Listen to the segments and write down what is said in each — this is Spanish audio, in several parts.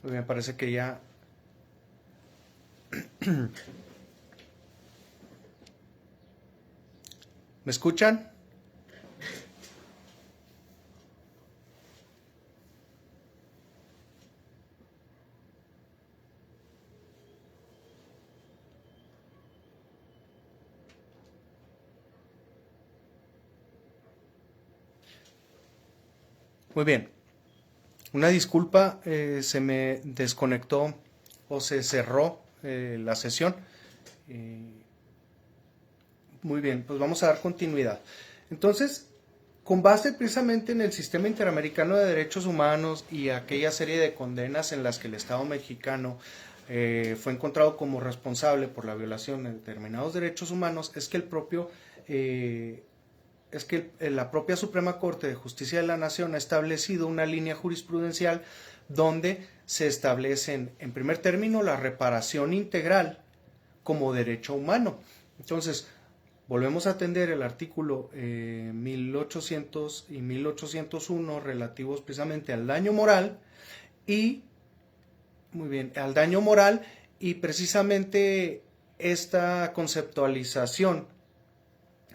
Me parece que ya... ¿Me escuchan? Muy bien. Una disculpa, se me desconectó o se cerró la sesión. Eh, Muy bien, pues vamos a dar continuidad. Entonces, con base precisamente en el sistema interamericano de derechos humanos y aquella serie de condenas en las que el Estado mexicano fue encontrado como responsable por la violación de determinados derechos humanos, es que la propia Suprema Corte de Justicia de la Nación ha establecido una línea jurisprudencial donde se establecen, en primer término, la reparación integral como derecho humano. Entonces, volvemos a atender el artículo 1800 y 1801 relativos precisamente al daño moral y, muy bien, al daño moral y precisamente esta conceptualización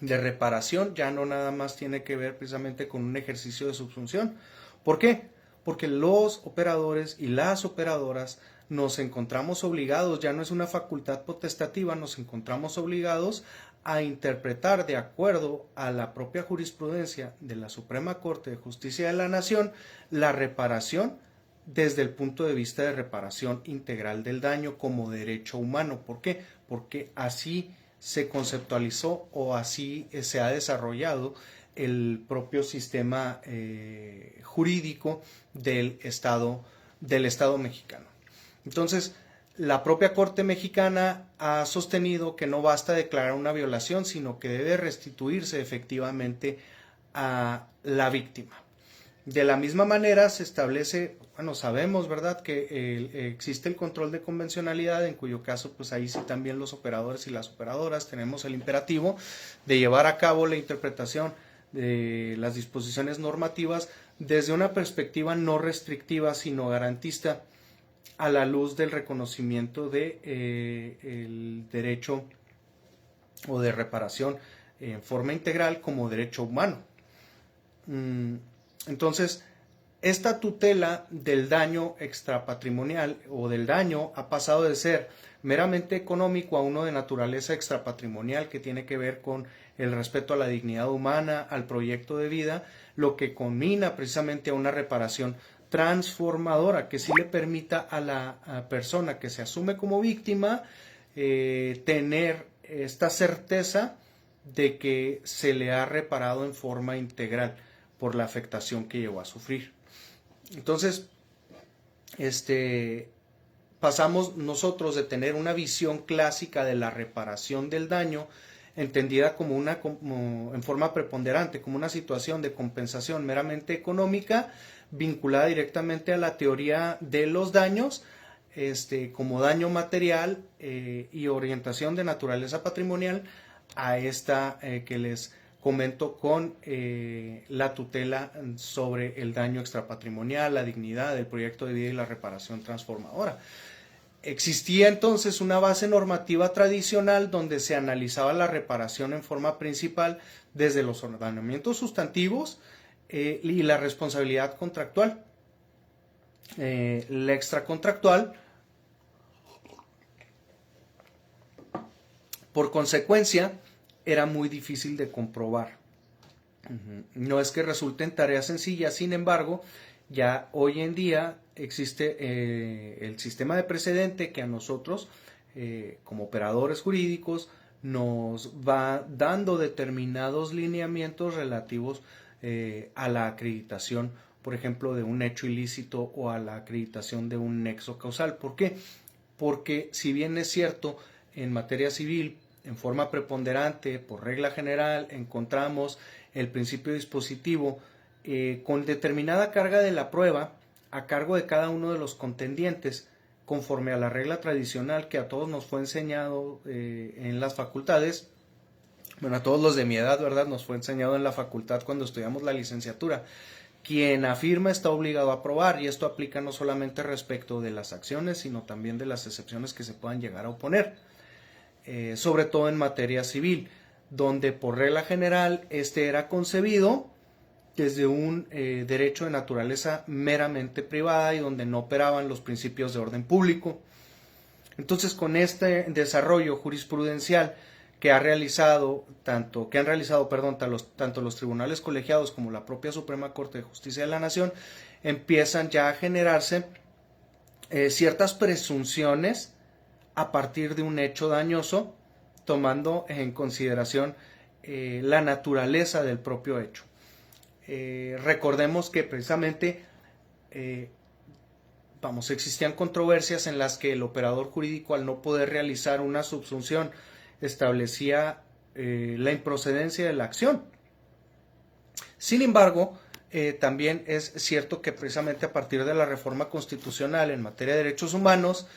de reparación ya no nada más tiene que ver precisamente con un ejercicio de subsunción. ¿Por qué? Porque los operadores y las operadoras nos encontramos obligados, ya no es una facultad potestativa, nos encontramos obligados a interpretar de acuerdo a la propia jurisprudencia de la Suprema Corte de Justicia de la Nación la reparación desde el punto de vista de reparación integral del daño como derecho humano. ¿Por qué? Porque así se conceptualizó o así se ha desarrollado el propio sistema jurídico del Estado mexicano. Entonces, la propia Corte mexicana ha sostenido que no basta declarar una violación, sino que debe restituirse efectivamente a la víctima. De la misma manera se establece, bueno, sabemos, ¿verdad?, que existe el control de convencionalidad, en cuyo caso, pues ahí sí también los operadores y las operadoras tenemos el imperativo de llevar a cabo la interpretación de las disposiciones normativas desde una perspectiva no restrictiva, sino garantista, a la luz del reconocimiento de el derecho o de reparación en forma integral como derecho humano. Entonces, esta tutela del daño extrapatrimonial o del daño ha pasado de ser meramente económico a uno de naturaleza extrapatrimonial que tiene que ver con el respeto a la dignidad humana, al proyecto de vida, lo que combina precisamente a una reparación transformadora que sí le permita a la persona que se asume como víctima tener esta certeza de que se le ha reparado en forma integral por la afectación que llegó a sufrir. Entonces, pasamos nosotros de tener una visión clásica de la reparación del daño, entendida como en forma preponderante, como una situación de compensación meramente económica, vinculada directamente a la teoría de los daños, como daño material y orientación de naturaleza patrimonial, a esta que les comento con la tutela sobre el daño extrapatrimonial, la dignidad, el proyecto de vida y la reparación transformadora. Existía entonces una base normativa tradicional donde se analizaba la reparación en forma principal desde los ordenamientos sustantivos y la responsabilidad contractual. La extracontractual, por consecuencia, era muy difícil de comprobar. No es que resulten tareas sencillas, sin embargo, ya hoy en día existe el sistema de precedente que a nosotros, como operadores jurídicos, nos va dando determinados lineamientos relativos a la acreditación, por ejemplo, de un hecho ilícito o a la acreditación de un nexo causal. ¿Por qué? Porque si bien es cierto, en materia civil, en forma preponderante, por regla general, encontramos el principio dispositivo con determinada carga de la prueba a cargo de cada uno de los contendientes, conforme a la regla tradicional que a todos nos fue enseñado en las facultades. Bueno, a todos los de mi edad, ¿verdad? Nos fue enseñado en la facultad cuando estudiamos la licenciatura, quien afirma está obligado a probar, y esto aplica no solamente respecto de las acciones, sino también de las excepciones que se puedan llegar a oponer, sobre todo en materia civil, donde por regla general este era concebido desde un derecho de naturaleza meramente privada y donde no operaban los principios de orden público. Entonces, con este desarrollo jurisprudencial que han realizado tanto los tribunales colegiados como la propia Suprema Corte de Justicia de la Nación, empiezan ya a generarse ciertas presunciones a partir de un hecho dañoso, tomando en consideración la naturaleza del propio hecho. Recordemos que precisamente existían controversias en las que el operador jurídico, al no poder realizar una subsunción, establecía la improcedencia de la acción. Sin embargo, también es cierto que precisamente a partir de la reforma constitucional en materia de derechos humanos,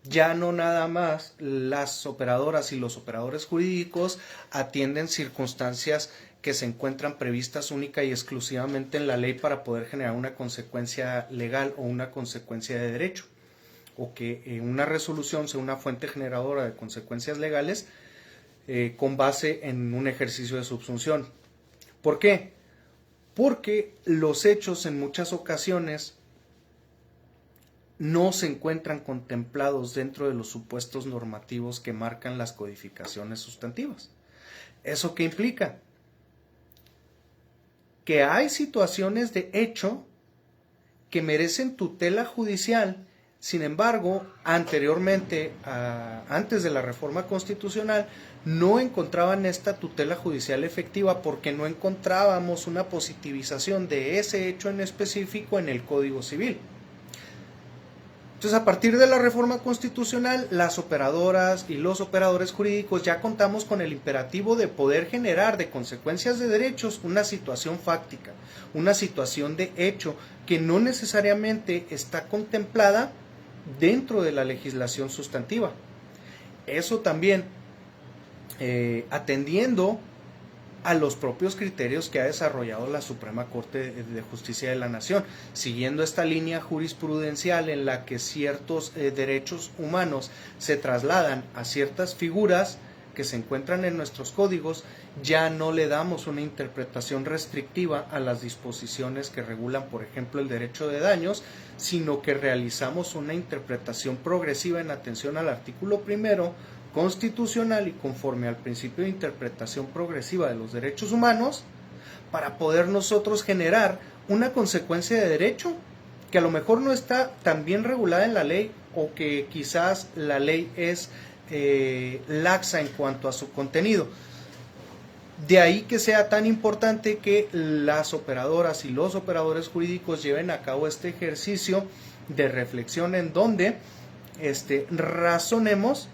ya no nada más las operadoras y los operadores jurídicos atienden circunstancias que se encuentran previstas única y exclusivamente en la ley para poder generar una consecuencia legal o una consecuencia de derecho, o que una resolución sea una fuente generadora de consecuencias legales con base en un ejercicio de subsunción. ¿Por qué? Porque los hechos en muchas ocasiones no se encuentran contemplados dentro de los supuestos normativos que marcan las codificaciones sustantivas. ¿Eso qué implica? Que hay situaciones de hecho que merecen tutela judicial. Sin embargo, anteriormente, antes de la reforma constitucional, no encontraban esta tutela judicial efectiva porque no encontrábamos una positivización de ese hecho en específico en el Código Civil. Entonces, a partir de la reforma constitucional, las operadoras y los operadores jurídicos ya contamos con el imperativo de poder generar de consecuencias de derechos una situación fáctica, una situación de hecho que no necesariamente está contemplada dentro de la legislación sustantiva. Eso también atendiendo a los propios criterios que ha desarrollado la Suprema Corte de Justicia de la Nación, siguiendo esta línea jurisprudencial en la que ciertos derechos humanos se trasladan a ciertas figuras que se encuentran en nuestros códigos. Ya no le damos una interpretación restrictiva a las disposiciones que regulan, por ejemplo, el derecho de daños, sino que realizamos una interpretación progresiva en atención al artículo 1 constitucional y conforme al principio de interpretación progresiva de los derechos humanos, para poder nosotros generar una consecuencia de derecho que a lo mejor no está tan bien regulada en la ley, o que quizás la ley es laxa en cuanto a su contenido. De ahí que sea tan importante que las operadoras y los operadores jurídicos lleven a cabo este ejercicio de reflexión en donde razonemos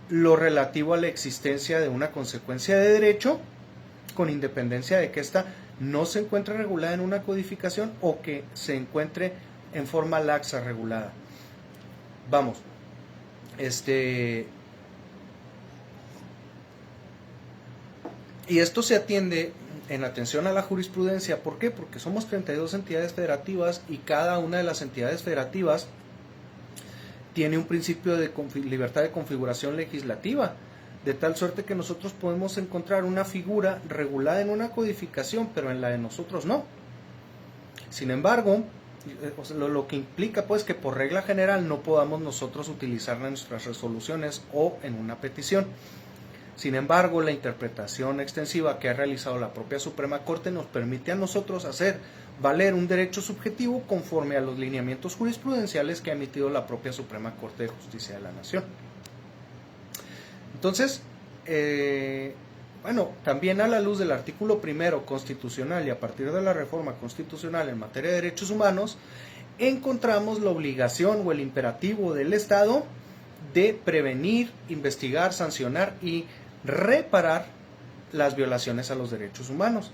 lo relativo a la existencia de una consecuencia de derecho, con independencia de que ésta no se encuentre regulada en una codificación o que se encuentre en forma laxa regulada. Vamos, y esto se atiende en atención a la jurisprudencia. ¿Por qué? Porque somos 32 entidades federativas y cada una de las entidades federativas tiene un principio de libertad de configuración legislativa, de tal suerte que nosotros podemos encontrar una figura regulada en una codificación, pero en la de nosotros no. Sin embargo, lo que implica pues que por regla general no podamos nosotros utilizarla en nuestras resoluciones o en una petición. Sin embargo, la interpretación extensiva que ha realizado la propia Suprema Corte nos permite a nosotros hacer valer un derecho subjetivo conforme a los lineamientos jurisprudenciales que ha emitido la propia Suprema Corte de Justicia de la Nación. Entonces, también a la luz del artículo 1 constitucional y a partir de la reforma constitucional en materia de derechos humanos, encontramos la obligación o el imperativo del Estado de prevenir, investigar, sancionar y reparar las violaciones a los derechos humanos.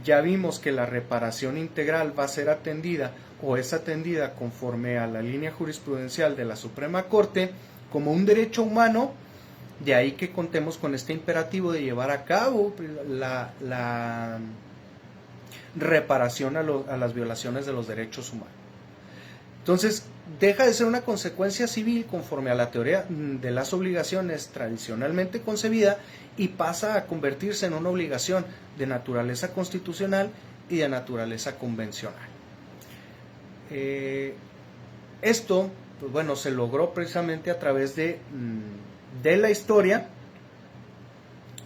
Ya vimos que la reparación integral va a ser atendida o es atendida conforme a la línea jurisprudencial de la Suprema Corte como un derecho humano De ahí que contemos con este imperativo de llevar a cabo la reparación a las violaciones de los derechos humanos. Entonces, deja de ser una consecuencia civil conforme a la teoría de las obligaciones tradicionalmente concebida y pasa a convertirse en una obligación de naturaleza constitucional y de naturaleza convencional. Esto, pues bueno, se logró precisamente a través de la historia,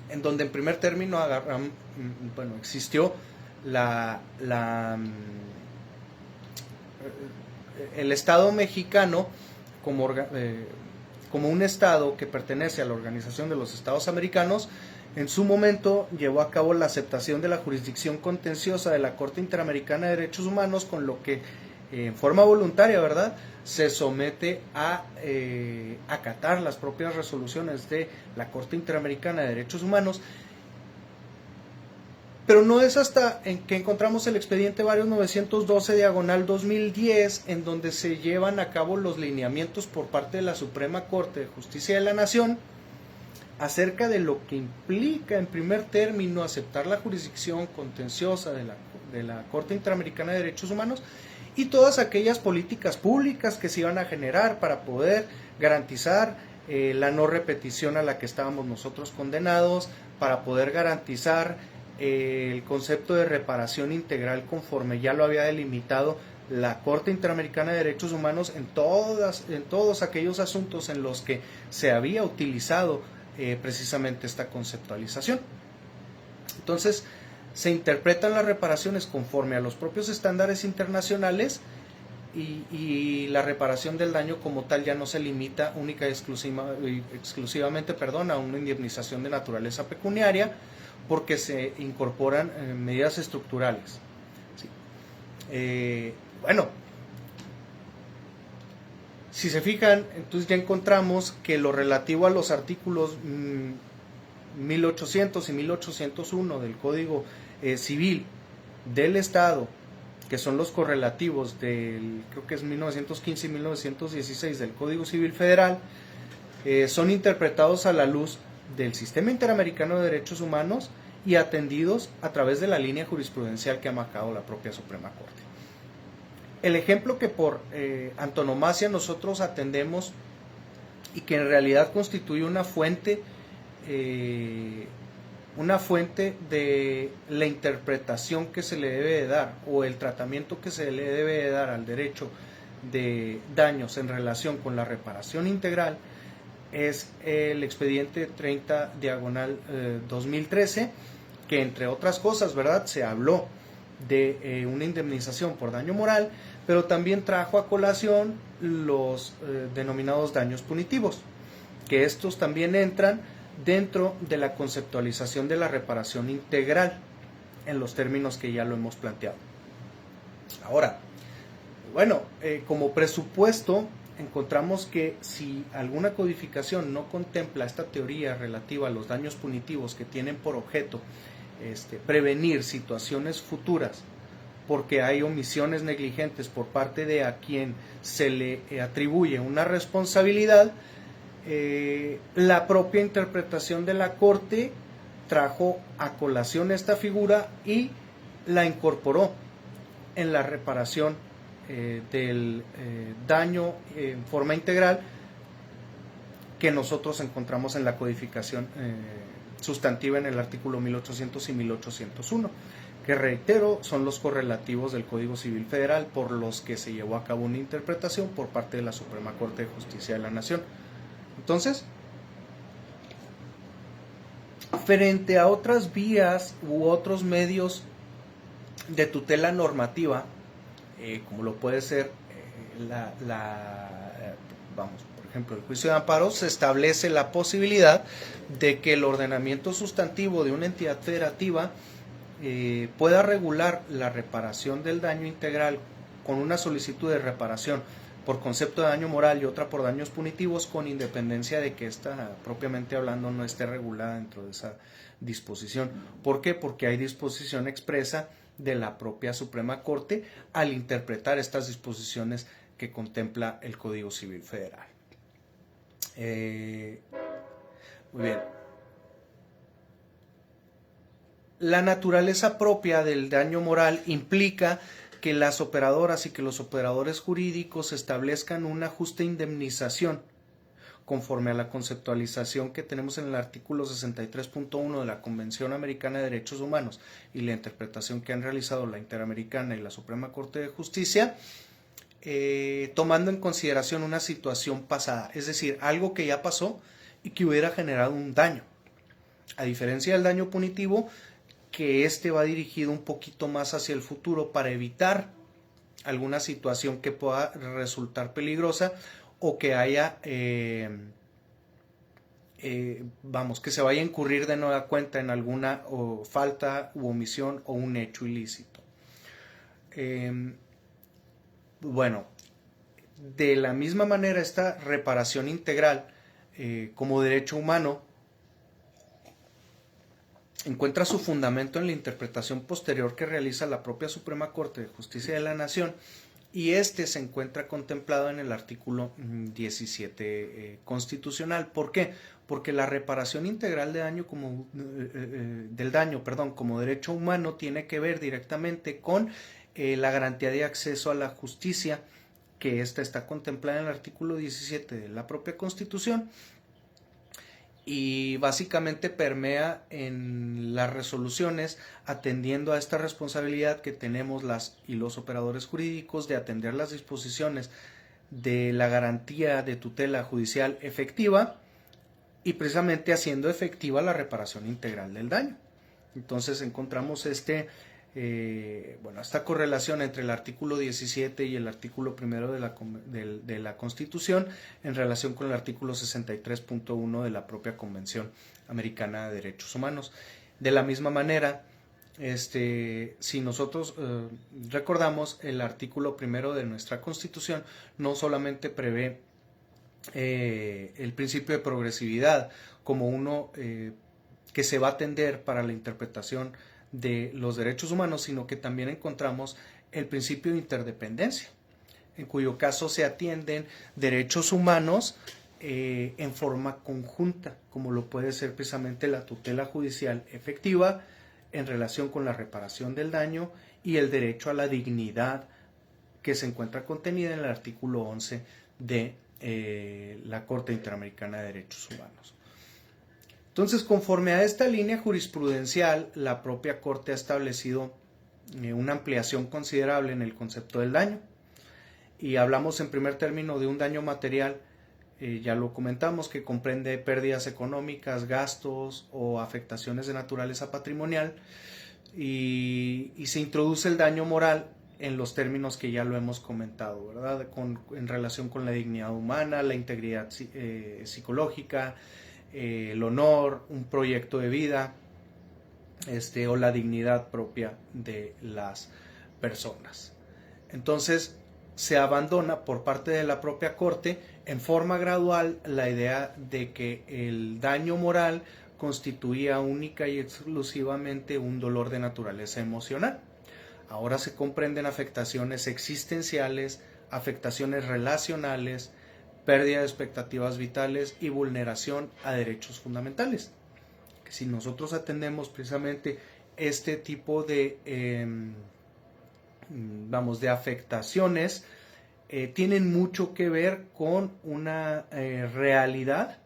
en donde en primer término existió el Estado mexicano como un Estado que pertenece a la Organización de los Estados Americanos. En su momento llevó a cabo la aceptación de la jurisdicción contenciosa de la Corte Interamericana de Derechos Humanos, con lo que en forma voluntaria, ¿verdad?, se somete a acatar las propias resoluciones de la Corte Interamericana de Derechos Humanos. Pero no es hasta en que encontramos el expediente varios 912/2010, en donde se llevan a cabo los lineamientos por parte de la Suprema Corte de Justicia de la Nación acerca de lo que implica en primer término aceptar la jurisdicción contenciosa de la Corte Interamericana de Derechos Humanos y todas aquellas políticas públicas que se iban a generar para poder garantizar la no repetición a la que estábamos nosotros condenados, para poder garantizar el concepto de reparación integral conforme ya lo había delimitado la Corte Interamericana de Derechos Humanos en todos aquellos asuntos en los que se había utilizado precisamente esta conceptualización. Entonces, se interpretan las reparaciones conforme a los propios estándares internacionales y la reparación del daño como tal ya no se limita única y exclusivamente a una indemnización de naturaleza pecuniaria, porque se incorporan medidas estructurales. ¿Sí? Si se fijan, entonces ya encontramos que lo relativo a los artículos 1800 y 1801 del Código Civil del Estado, que son los correlativos del, creo que es 1915 y 1916 del Código Civil Federal, son interpretados a la luz del Sistema Interamericano de Derechos Humanos y atendidos a través de la línea jurisprudencial que ha marcado la propia Suprema Corte. El ejemplo que por antonomasia nosotros atendemos y que en realidad constituye una fuente de la interpretación que se le debe de dar o el tratamiento que se le debe de dar al derecho de daños en relación con la reparación integral, es el expediente 30/2013, que entre otras cosas, ¿verdad?, se habló de una indemnización por daño moral, pero también trajo a colación los denominados daños punitivos, que estos también entran dentro de la conceptualización de la reparación integral en los términos que ya lo hemos planteado. Ahora, como presupuesto encontramos que si alguna codificación no contempla esta teoría relativa a los daños punitivos que tienen por objeto prevenir situaciones futuras porque hay omisiones negligentes por parte de a quien se le atribuye una responsabilidad, la propia interpretación de la Corte trajo a colación esta figura y la incorporó en la reparación del daño en forma integral que nosotros encontramos en la codificación sustantiva en el artículo 1800 y 1801, que reitero son los correlativos del Código Civil Federal por los que se llevó a cabo una interpretación por parte de la Suprema Corte de Justicia de la Nación. Entonces, frente a otras vías u otros medios de tutela normativa, como lo puede ser por ejemplo, el juicio de amparo, se establece la posibilidad de que el ordenamiento sustantivo de una entidad federativa pueda regular la reparación del daño integral con una solicitud de reparación por concepto de daño moral y otra por daños punitivos, con independencia de que esta, propiamente hablando, no esté regulada dentro de esa disposición. ¿Por qué? Porque hay disposición expresa de la propia Suprema Corte al interpretar estas disposiciones que contempla el Código Civil Federal. Muy bien. La naturaleza propia del daño moral implica que las operadoras y que los operadores jurídicos establezcan una justa indemnización conforme a la conceptualización que tenemos en el artículo 63.1 de la Convención Americana de Derechos Humanos y la interpretación que han realizado la Interamericana y la Suprema Corte de Justicia, tomando en consideración una situación pasada, es decir, algo que ya pasó y que hubiera generado un daño. A diferencia del daño punitivo, que este va dirigido un poquito más hacia el futuro para evitar alguna situación que pueda resultar peligrosa o que haya, que se vaya a incurrir de nueva cuenta en alguna falta u omisión o un hecho ilícito. Bueno, de la misma manera esta reparación integral como derecho humano encuentra su fundamento en la interpretación posterior que realiza la propia Suprema Corte de Justicia de la Nación y este se encuentra contemplado en el artículo 17 constitucional. ¿Por qué? Porque la reparación integral de daño del daño como derecho humano tiene que ver directamente con la garantía de acceso a la justicia, que esta está contemplada en el artículo 17 de la propia Constitución y básicamente permea en las resoluciones atendiendo a esta responsabilidad que tenemos las y los operadores jurídicos de atender las disposiciones de la garantía de tutela judicial efectiva y precisamente haciendo efectiva la reparación integral del daño. Entonces encontramos esta correlación entre el artículo 17 y el artículo 1 de la Constitución en relación con el artículo 63.1 de la propia Convención Americana de Derechos Humanos. De la misma manera, si nosotros recordamos, el artículo 1 de nuestra Constitución no solamente prevé el principio de progresividad como uno que se va a atender para la interpretación de los derechos humanos, sino que también encontramos el principio de interdependencia, en cuyo caso se atienden derechos humanos en forma conjunta, como lo puede ser precisamente la tutela judicial efectiva en relación con la reparación del daño y el derecho a la dignidad que se encuentra contenida en el artículo 11 de la Corte Interamericana de Derechos Humanos. Entonces, conforme a esta línea jurisprudencial, la propia Corte ha establecido una ampliación considerable en el concepto del daño. Y hablamos en primer término de un daño material, ya lo comentamos, que comprende pérdidas económicas, gastos o afectaciones de naturaleza patrimonial. Y se introduce el daño moral en los términos que ya lo hemos comentado, ¿verdad? En relación con la dignidad humana, la integridad psicológica, el honor, un proyecto de vida, o la dignidad propia de las personas. Entonces, se abandona por parte de la propia Corte en forma gradual la idea de que el daño moral constituía única y exclusivamente un dolor de naturaleza emocional. Ahora se comprenden afectaciones existenciales, afectaciones relacionales, pérdida de expectativas vitales y vulneración a derechos fundamentales. Si nosotros atendemos precisamente este tipo de afectaciones, tienen mucho que ver con una realidad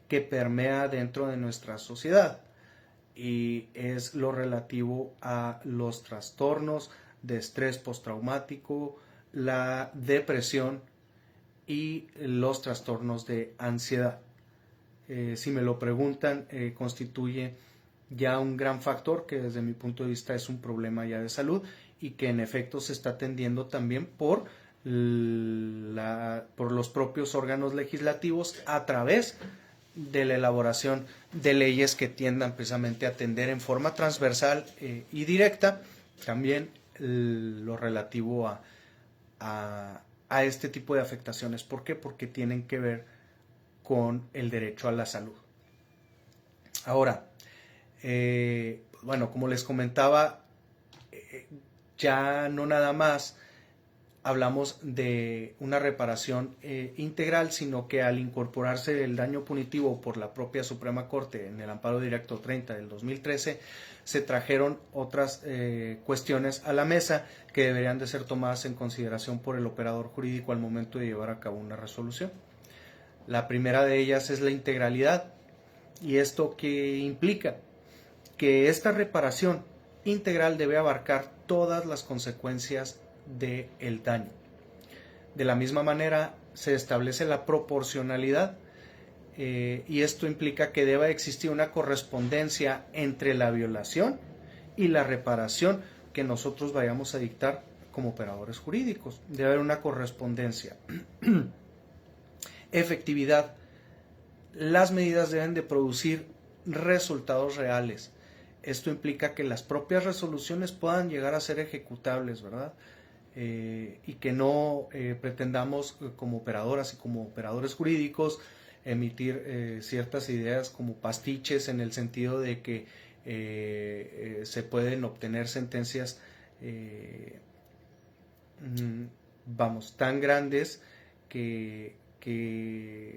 que permea dentro de nuestra sociedad y es lo relativo a los trastornos de estrés postraumático, la depresión y los trastornos de ansiedad. Si me lo preguntan, constituye ya un gran factor que desde mi punto de vista es un problema ya de salud y que en efecto se está atendiendo también por los propios órganos legislativos a través de la elaboración de leyes que tiendan precisamente a atender en forma transversal y directa también lo relativo a este tipo de afectaciones. ¿Por qué? Porque tienen que ver con el derecho a la salud. Ahora, como les comentaba, ya no nada más hablamos de una reparación integral, sino que al incorporarse el daño punitivo por la propia Suprema Corte en el amparo directo 30 del 2013, se trajeron otras cuestiones a la mesa que deberían de ser tomadas en consideración por el operador jurídico al momento de llevar a cabo una resolución. La primera de ellas es la integralidad. ¿Y esto qué implica? Que esta reparación integral debe abarcar todas las consecuencias del daño. De la misma manera se establece la proporcionalidad y esto implica que deba existir una correspondencia entre la violación y la reparación que nosotros vayamos a dictar como operadores jurídicos. Debe haber una correspondencia. Efectividad. Las medidas deben de producir resultados reales. Esto implica que las propias resoluciones puedan llegar a ser ejecutables, ¿verdad? Y que no pretendamos como operadoras y como operadores jurídicos emitir ciertas ideas como pastiches, en el sentido de que se pueden obtener sentencias tan grandes que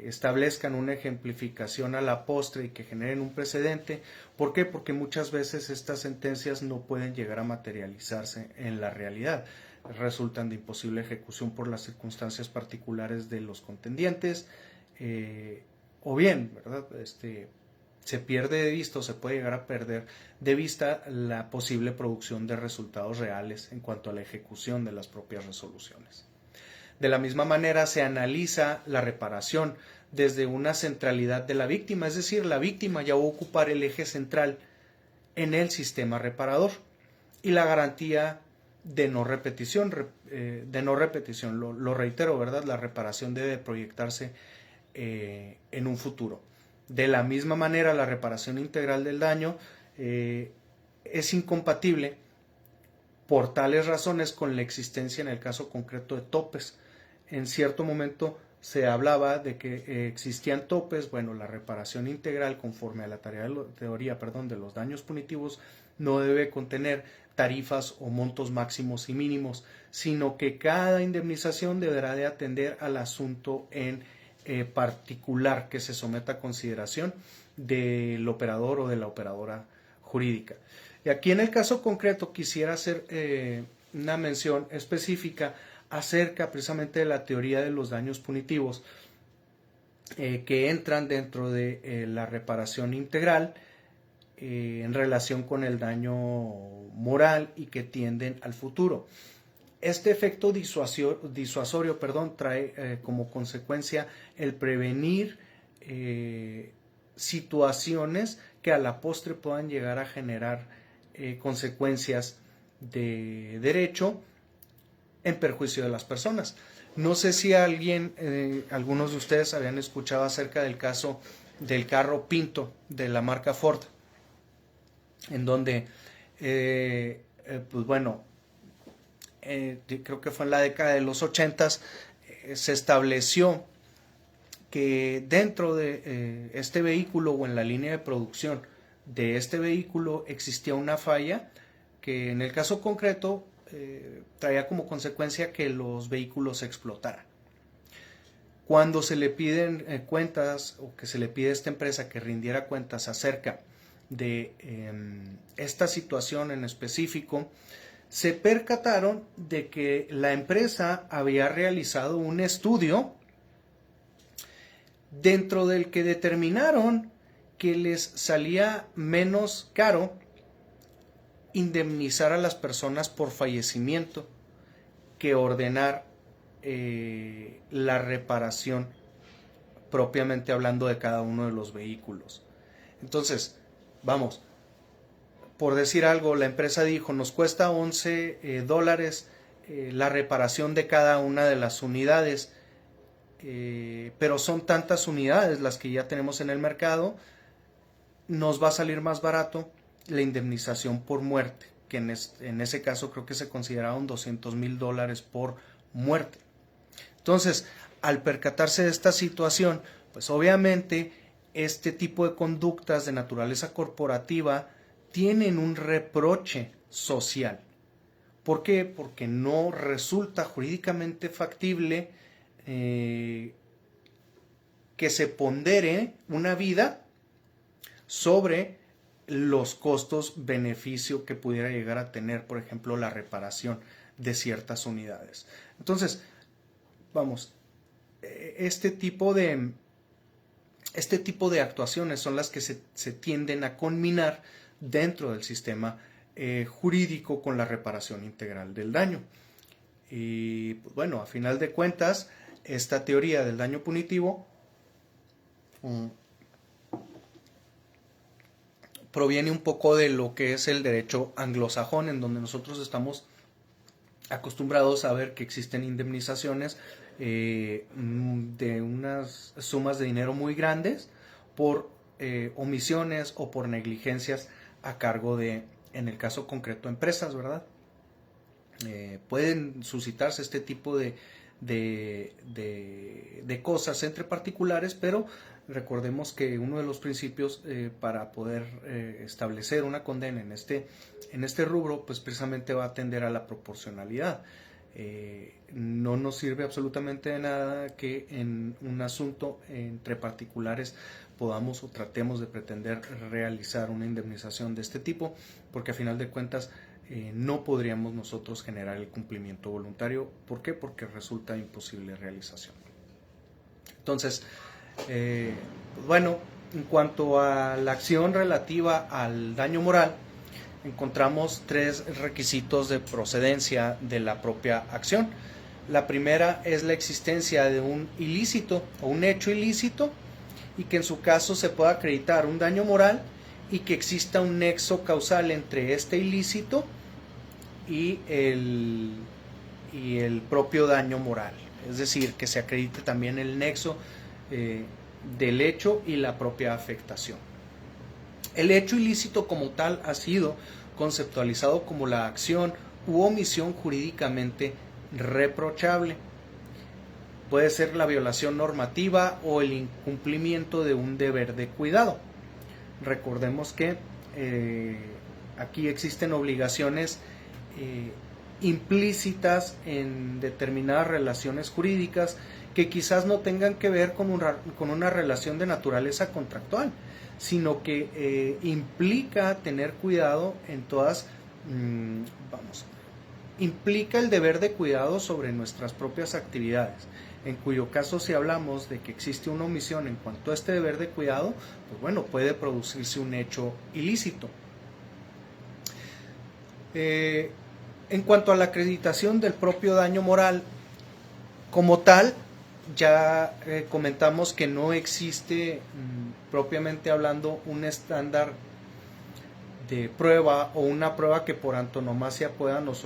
establezcan una ejemplificación a la postre y que generen un precedente. ¿Por qué? Porque muchas veces estas sentencias no pueden llegar a materializarse en la realidad. Resultan de imposible ejecución por las circunstancias particulares de los contendientes, o bien, ¿verdad? Se pierde de vista o se puede llegar a perder de vista la posible producción de resultados reales en cuanto a la ejecución de las propias resoluciones. De la misma manera se analiza la reparación desde una centralidad de la víctima, es decir, la víctima ya va a ocupar el eje central en el sistema reparador, y la garantía de no repetición, lo reitero, ¿verdad? La reparación debe proyectarse en un futuro. De la misma manera, la reparación integral del daño es incompatible por tales razones con la existencia en el caso concreto de topes. En cierto momento se hablaba de que existían topes. Bueno, la reparación integral, conforme a la teoría de los daños punitivos, no debe contener tarifas o montos máximos y mínimos, sino que cada indemnización deberá de atender al asunto en particular que se someta a consideración del operador o de la operadora jurídica. Y aquí en el caso concreto quisiera hacer una mención específica acerca precisamente de la teoría de los daños punitivos que entran dentro de la reparación integral en relación con el daño moral y que tienden al futuro. Este efecto disuasorio trae como consecuencia el prevenir situaciones que a la postre puedan llegar a generar consecuencias de derecho en perjuicio de las personas. No sé si algunos de ustedes habían escuchado acerca del caso del carro Pinto de la marca Ford, en donde, creo que fue en la década de los 80s, se estableció que dentro de este vehículo o en la línea de producción de este vehículo existía una falla que en el caso concreto traía como consecuencia que los vehículos se explotaran. Cuando se le piden cuentas, o que se le pide a esta empresa que rindiera cuentas acerca de esta situación en específico, se percataron de que la empresa había realizado un estudio dentro del que determinaron que les salía menos caro indemnizar a las personas por fallecimiento que ordenar la reparación propiamente hablando de cada uno de los vehículos. Entonces, vamos, por decir algo, la empresa dijo, nos cuesta $11 la reparación de cada una de las unidades, pero son tantas unidades las que ya tenemos en el mercado, nos va a salir más barato la indemnización por muerte, que en ese caso creo que se consideraron $200,000 por muerte. Entonces, al percatarse de esta situación, pues obviamente este tipo de conductas de naturaleza corporativa tienen un reproche social. ¿Por qué? Porque no resulta jurídicamente factible que se pondere una vida sobre los costos-beneficio que pudiera llegar a tener, por ejemplo, la reparación de ciertas unidades. Entonces, vamos, este tipo de actuaciones son las que se tienden a conminar dentro del sistema jurídico con la reparación integral del daño. Y pues, bueno, a final de cuentas, esta teoría del daño punitivo proviene un poco de lo que es el derecho anglosajón, en donde nosotros estamos acostumbrados a ver que existen indemnizaciones de unas sumas de dinero muy grandes por omisiones o por negligencias a cargo de, en el caso concreto, empresas, ¿verdad? Pueden suscitarse este tipo de cosas entre particulares, pero recordemos que uno de los principios para poder establecer una condena en este rubro, pues precisamente va a tender a la proporcionalidad. No nos sirve absolutamente de nada que en un asunto entre particulares podamos o tratemos de pretender realizar una indemnización de este tipo, porque a final de cuentas no podríamos nosotros generar el cumplimiento voluntario. ¿Por qué? Porque resulta imposible realización. Entonces, bueno, en cuanto a la acción relativa al daño moral, encontramos 3 requisitos de procedencia de la propia acción. La primera es la existencia de un ilícito o un hecho ilícito, y que en su caso se pueda acreditar un daño moral y que exista un nexo causal entre este ilícito y el propio daño moral. Es decir, que se acredite también el nexo del hecho y la propia afectación. El hecho ilícito como tal ha sido conceptualizado como la acción u omisión jurídicamente reprochable. Puede ser la violación normativa o el incumplimiento de un deber de cuidado. Recordemos que aquí existen obligaciones implícitas en determinadas relaciones jurídicas que quizás no tengan que ver con una relación de naturaleza contractual, sino que implica tener cuidado en todas, implica el deber de cuidado sobre nuestras propias actividades, en cuyo caso, si hablamos de que existe una omisión en cuanto a este deber de cuidado, pues bueno, puede producirse un hecho ilícito. En cuanto a la acreditación del propio daño moral, como tal, ya comentamos que no existe, propiamente hablando, un estándar de prueba o una prueba que por antonomasia podamos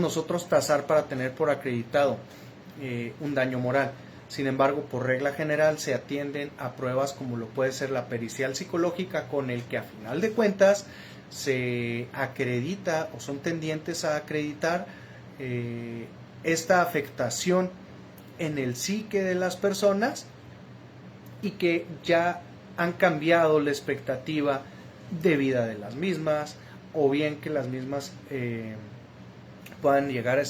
nosotros tasar para tener por acreditado un daño moral. Sin embargo, por regla general se atienden a pruebas como lo puede ser la pericial psicológica, con el que a final de cuentas se acredita o son tendientes a acreditar esta afectación en el psique de las personas y que ya han cambiado la expectativa de vida de las mismas, o bien que las mismas puedan llegar a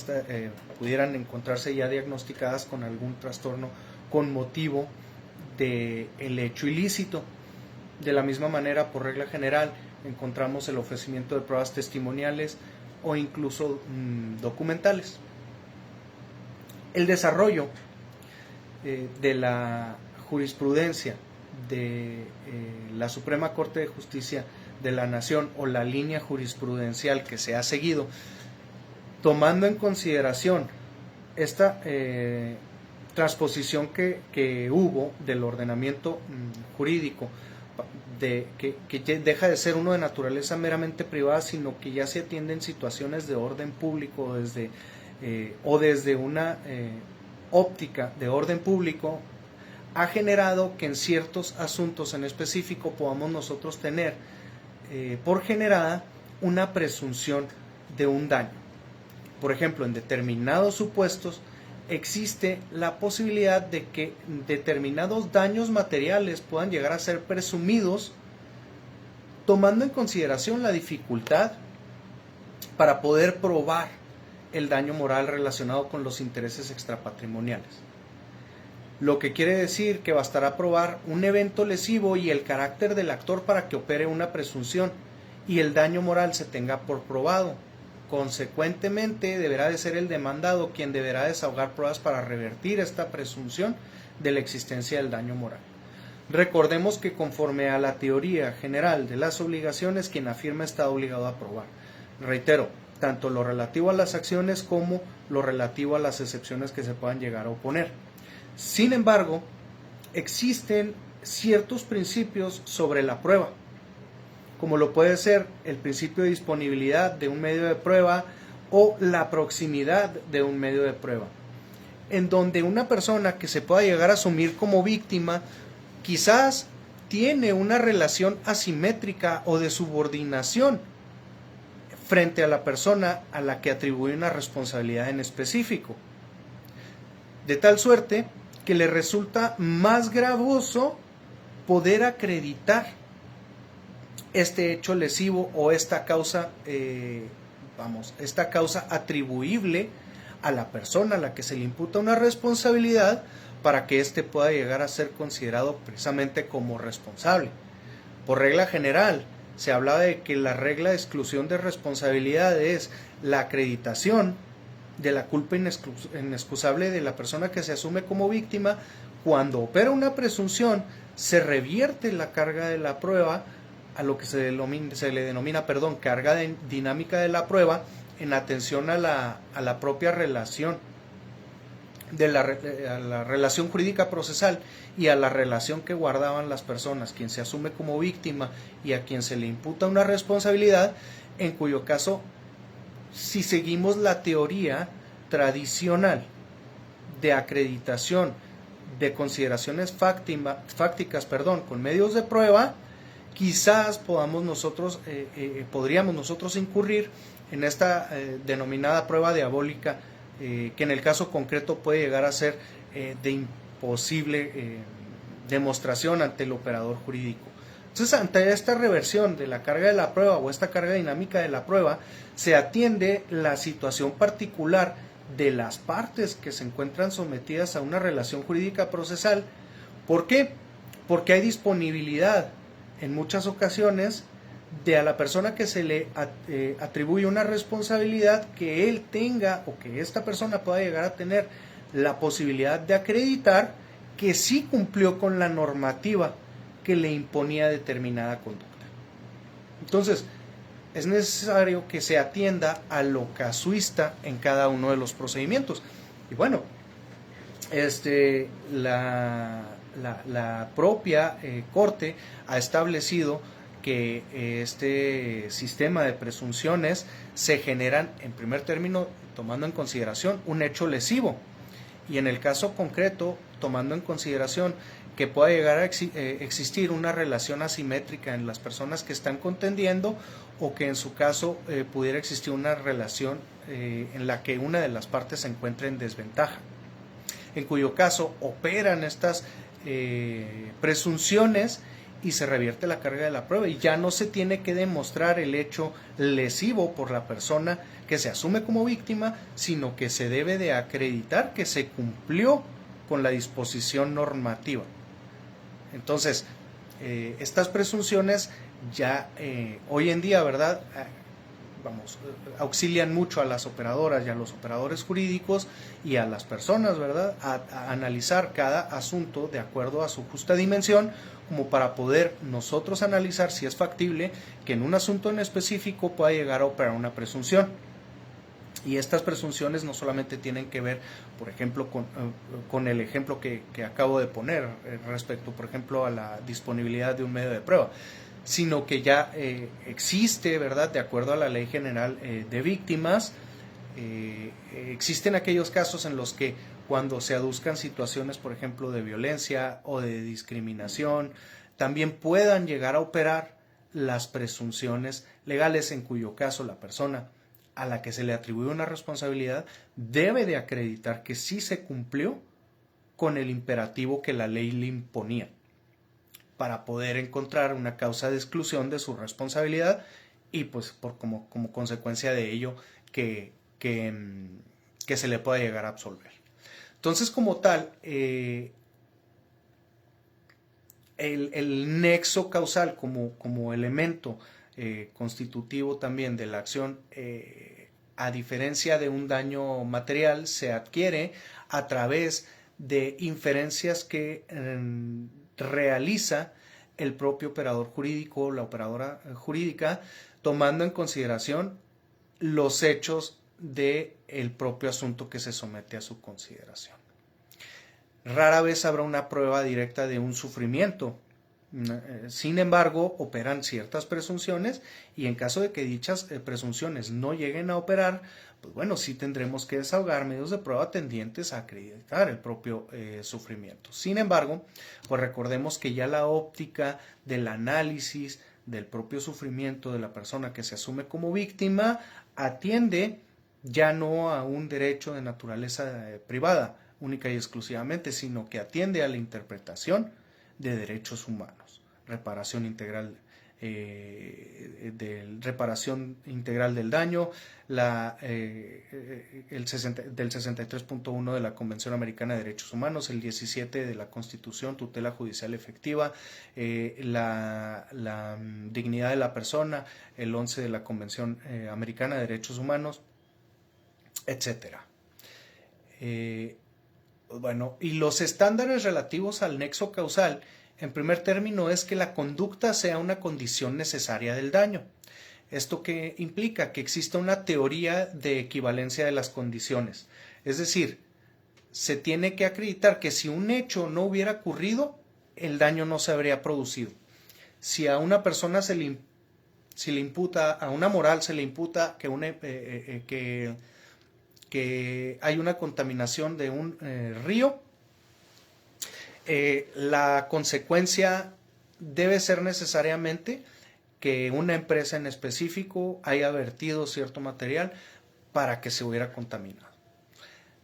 pudieran encontrarse ya diagnosticadas con algún trastorno con motivo del hecho ilícito. De la misma manera, por regla general, encontramos el ofrecimiento de pruebas testimoniales o incluso documentales. El desarrollo de la jurisprudencia de la Suprema Corte de Justicia de la Nación, o la línea jurisprudencial que se ha seguido, tomando en consideración esta transposición que hubo del ordenamiento jurídico, que deja de ser uno de naturaleza meramente privada, sino que ya se atienden situaciones de orden público desde una óptica de orden público, ha generado que en ciertos asuntos en específico podamos nosotros tener por generada una presunción de un daño. Por ejemplo, en determinados supuestos existe la posibilidad de que determinados daños materiales puedan llegar a ser presumidos, tomando en consideración la dificultad para poder probar el daño moral relacionado con los intereses extrapatrimoniales. Lo que quiere decir que bastará probar un evento lesivo y el carácter del actor para que opere una presunción y el daño moral se tenga por probado. Consecuentemente, deberá de ser el demandado quien deberá desahogar pruebas para revertir esta presunción de la existencia del daño moral. Recordemos que conforme a la teoría general de las obligaciones, quien afirma está obligado a probar. Reitero, tanto lo relativo a las acciones como lo relativo a las excepciones que se puedan llegar a oponer. Sin embargo, existen ciertos principios sobre la prueba, como lo puede ser el principio de disponibilidad de un medio de prueba o la proximidad de un medio de prueba, en donde una persona que se pueda llegar a asumir como víctima quizás tiene una relación asimétrica o de subordinación frente a la persona a la que atribuye una responsabilidad en específico, de tal suerte que le resulta más gravoso poder acreditar este hecho lesivo o esta causa atribuible a la persona a la que se le imputa una responsabilidad para que éste pueda llegar a ser considerado precisamente como responsable. Por regla general, se habla de que la regla de exclusión de responsabilidad es la acreditación de la culpa inexcusable de la persona que se asume como víctima. Cuando opera una presunción, se revierte la carga de la prueba a lo que se le denomina carga dinámica de la prueba en atención a la propia relación a la relación jurídica procesal y a la relación que guardaban las personas, quien se asume como víctima y a quien se le imputa una responsabilidad, en cuyo caso, si seguimos la teoría tradicional de acreditación de consideraciones fácticas con medios de prueba, quizás podríamos nosotros incurrir en esta denominada prueba diabólica, que en el caso concreto puede llegar a ser de imposible demostración ante el operador jurídico. Entonces, ante esta reversión de la carga de la prueba o esta carga dinámica de la prueba, se atiende la situación particular de las partes que se encuentran sometidas a una relación jurídica procesal. ¿Por qué? Porque hay disponibilidad en muchas ocasiones de a la persona que se le atribuye una responsabilidad, que él tenga o que esta persona pueda llegar a tener la posibilidad de acreditar que sí cumplió con la normativa que le imponía determinada conducta. Entonces, es necesario que se atienda a lo casuista en cada uno de los procedimientos. Y bueno, la propia Corte ha establecido que este sistema de presunciones se generan, en primer término, tomando en consideración un hecho lesivo, y en el caso concreto, tomando en consideración que pueda llegar a existir una relación asimétrica en las personas que están contendiendo, o que en su caso pudiera existir una relación en la que una de las partes se encuentre en desventaja, en cuyo caso operan estas presunciones y se revierte la carga de la prueba, y ya no se tiene que demostrar el hecho lesivo por la persona que se asume como víctima, sino que se debe de acreditar que se cumplió con la disposición normativa. Entonces, estas presunciones ya hoy en día, ¿verdad?, auxilian mucho a las operadoras y a los operadores jurídicos y a las personas, ¿verdad?, a analizar cada asunto de acuerdo a su justa dimensión, como para poder nosotros analizar si es factible que en un asunto en específico pueda llegar a operar una presunción. Y estas presunciones no solamente tienen que ver, por ejemplo, con el ejemplo que acabo de poner respecto, por ejemplo, a la disponibilidad de un medio de prueba, sino que ya existe, ¿verdad?, de acuerdo a la Ley General de Víctimas, existen aquellos casos en los que cuando se aduzcan situaciones, por ejemplo, de violencia o de discriminación, también puedan llegar a operar las presunciones legales, en cuyo caso la persona a la que se le atribuye una responsabilidad debe de acreditar que sí se cumplió con el imperativo que la ley le imponía, para poder encontrar una causa de exclusión de su responsabilidad y pues como consecuencia de ello que se le pueda llegar a absolver. Entonces, como tal, el nexo causal como elemento constitutivo también de la acción, a diferencia de un daño material, se adquiere a través de inferencias que realiza el propio operador jurídico o la operadora jurídica, tomando en consideración los hechos del propio asunto que se somete a su consideración. Rara vez habrá una prueba directa de un sufrimiento. Sin embargo, operan ciertas presunciones, y en caso de que dichas presunciones no lleguen a operar, pues bueno, sí tendremos que desahogar medios de prueba tendientes a acreditar el propio sufrimiento. Sin embargo, pues recordemos que ya la óptica del análisis del propio sufrimiento de la persona que se asume como víctima atiende ya no a un derecho de naturaleza privada única y exclusivamente, sino que atiende a la interpretación de derechos humanos, reparación integral del daño, del 63.1 de la Convención Americana de Derechos Humanos, el 17 de la Constitución, tutela judicial efectiva, la dignidad de la persona, el 11 de la Convención Americana de Derechos Humanos, etcétera. Bueno, y los estándares relativos al nexo causal, en primer término, es que la conducta sea una condición necesaria del daño. ¿Esto qué implica? Que exista una teoría de equivalencia de las condiciones. Es decir, se tiene que acreditar que si un hecho no hubiera ocurrido, el daño no se habría producido. Si a una persona se le imputa, a una moral se le imputa que hay una contaminación de un río, la consecuencia debe ser necesariamente que una empresa en específico haya vertido cierto material para que se hubiera contaminado.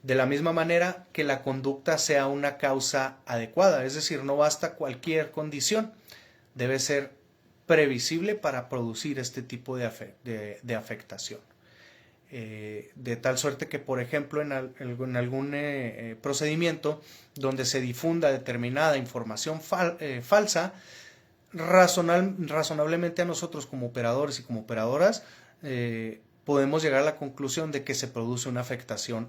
De la misma manera que la conducta sea una causa adecuada, es decir, no basta cualquier condición, debe ser previsible para producir este tipo de afectación. De tal suerte que, por ejemplo, en algún procedimiento donde se difunda determinada información falsa, razonablemente a nosotros como operadores y como operadoras podemos llegar a la conclusión de que se produce una afectación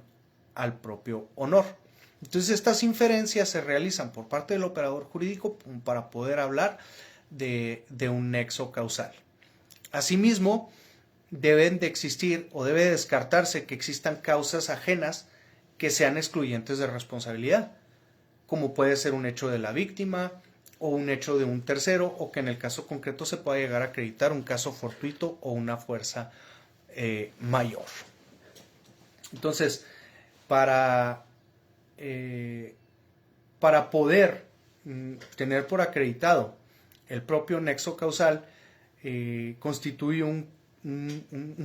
al propio honor. Entonces, estas inferencias se realizan por parte del operador jurídico para poder hablar de un nexo causal. Asimismo, deben de existir o debe descartarse que existan causas ajenas que sean excluyentes de responsabilidad, como puede ser un hecho de la víctima o un hecho de un tercero, o que en el caso concreto se pueda llegar a acreditar un caso fortuito o una fuerza mayor. Entonces, para poder tener por acreditado el propio nexo causal, constituye un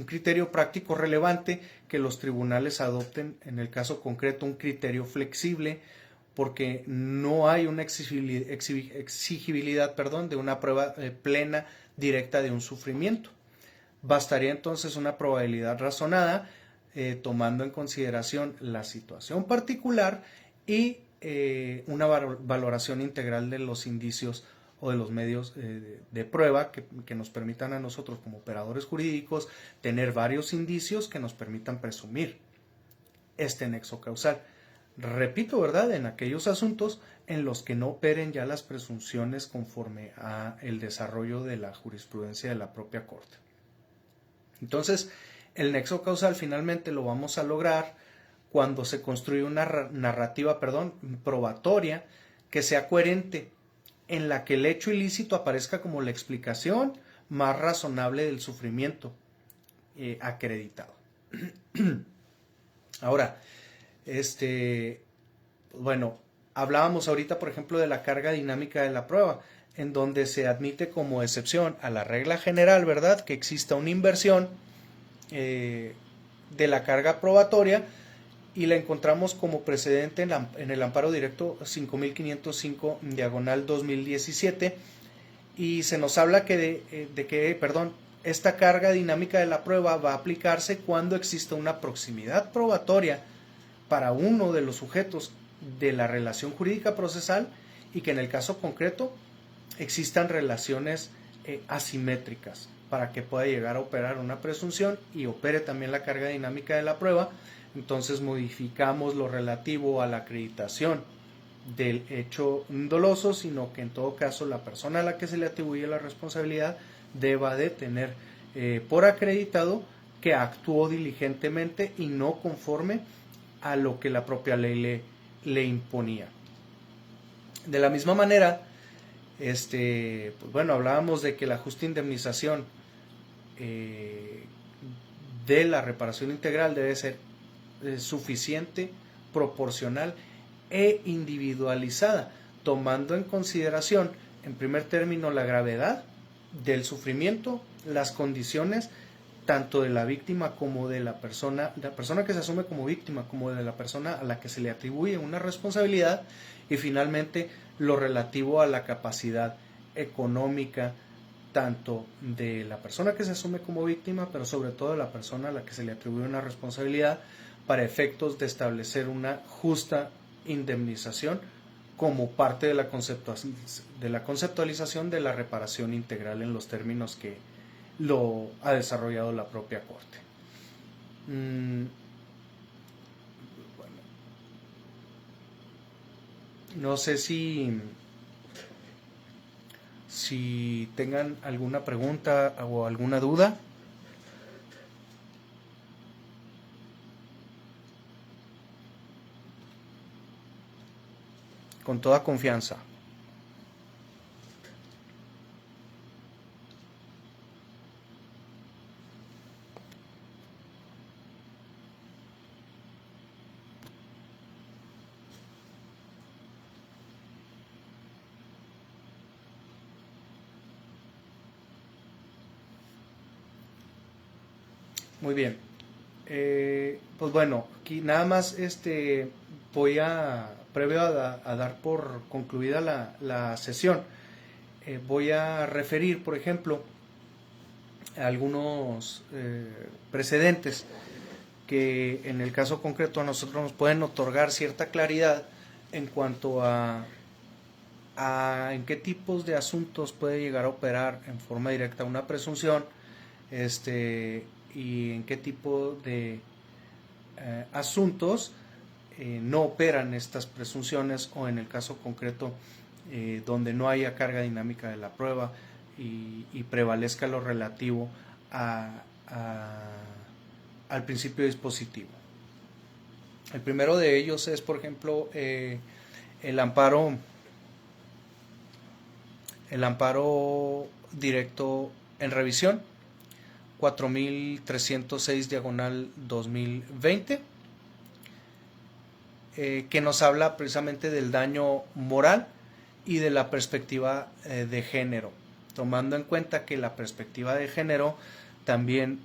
criterio práctico relevante que los tribunales adopten, en el caso concreto, un criterio flexible, porque no hay una exigibilidad de una prueba plena directa de un sufrimiento. Bastaría entonces una probabilidad razonada, tomando en consideración la situación particular y una valoración integral de los indicios o de los medios de prueba que nos permitan a nosotros como operadores jurídicos tener varios indicios que nos permitan presumir este nexo causal. Repito, ¿verdad?, en aquellos asuntos en los que no operen ya las presunciones conforme a el desarrollo de la jurisprudencia de la propia Corte. Entonces, el nexo causal finalmente lo vamos a lograr cuando se construye una narrativa probatoria que sea coherente, en la que el hecho ilícito aparezca como la explicación más razonable del sufrimiento acreditado. Ahora, bueno, hablábamos ahorita, por ejemplo, de la carga dinámica de la prueba, en donde se admite como excepción a la regla general, ¿verdad?, que exista una inversión de la carga probatoria, y la encontramos como precedente en el amparo directo 5505/2017, y se nos habla de que esta carga dinámica de la prueba va a aplicarse cuando exista una proximidad probatoria para uno de los sujetos de la relación jurídica procesal y que en el caso concreto existan relaciones asimétricas para que pueda llegar a operar una presunción y opere también la carga dinámica de la prueba. Entonces modificamos lo relativo a la acreditación del hecho doloso, sino que en todo caso la persona a la que se le atribuye la responsabilidad deba de tener por acreditado que actuó diligentemente y no conforme a lo que la propia ley le imponía. De la misma manera, pues bueno, hablábamos de que la justa indemnización de la reparación integral debe ser suficiente, proporcional e individualizada, tomando en consideración, en primer término, la gravedad del sufrimiento, las condiciones tanto de la víctima como de la persona que se asume como víctima, como de la persona a la que se le atribuye una responsabilidad, y finalmente lo relativo a la capacidad económica tanto de la persona que se asume como víctima, pero sobre todo de la persona a la que se le atribuye una responsabilidad, para efectos de establecer una justa indemnización como parte de la conceptualización de la reparación integral en los términos que lo ha desarrollado la propia Corte. Bueno, no sé si tengan alguna pregunta o alguna duda. Con toda confianza. Muy bien. Pues bueno, aquí nada más voy previo a dar por concluida la sesión, voy a referir, por ejemplo, algunos precedentes que en el caso concreto a nosotros nos pueden otorgar cierta claridad en cuanto a en qué tipos de asuntos puede llegar a operar en forma directa una presunción, y en qué tipo de asuntos no operan estas presunciones, o en el caso concreto donde no haya carga dinámica de la prueba y prevalezca lo relativo al principio dispositivo. El primero de ellos es, por ejemplo, el amparo directo en revisión 4306/2020, que nos habla precisamente del daño moral y de la perspectiva de género, tomando en cuenta que la perspectiva de género también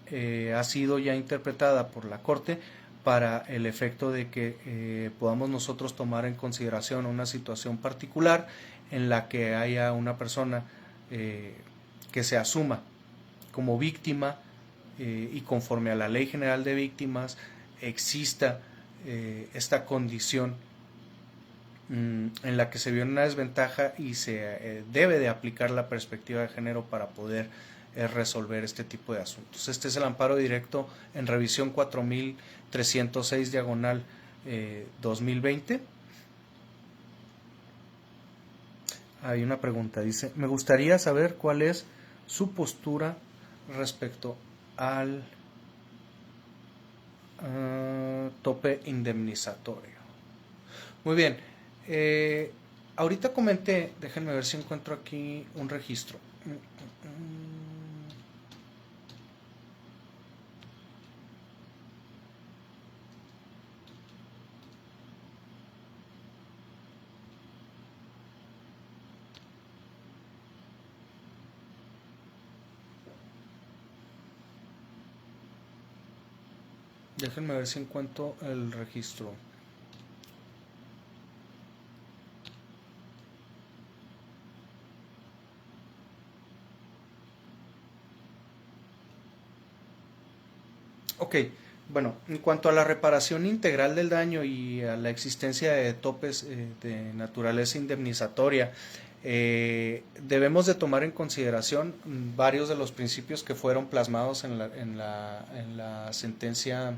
ha sido ya interpretada por la Corte para el efecto de que podamos nosotros tomar en consideración una situación particular en la que haya una persona que se asuma como víctima y conforme a la Ley General de Víctimas exista esta condición en la que se vio una desventaja y se debe de aplicar la perspectiva de género para poder resolver este tipo de asuntos. Este es el amparo directo en revisión 4306/2020. Hay una pregunta, dice: me gustaría saber cuál es su postura respecto al tope indemnizatorio. Muy bien, ahorita comenté, déjenme ver si encuentro aquí un registro. Déjenme ver si encuentro el registro. Ok, bueno, en cuanto a la reparación integral del daño y a la existencia de topes de naturaleza indemnizatoria, debemos de tomar en consideración varios de los principios que fueron plasmados en la sentencia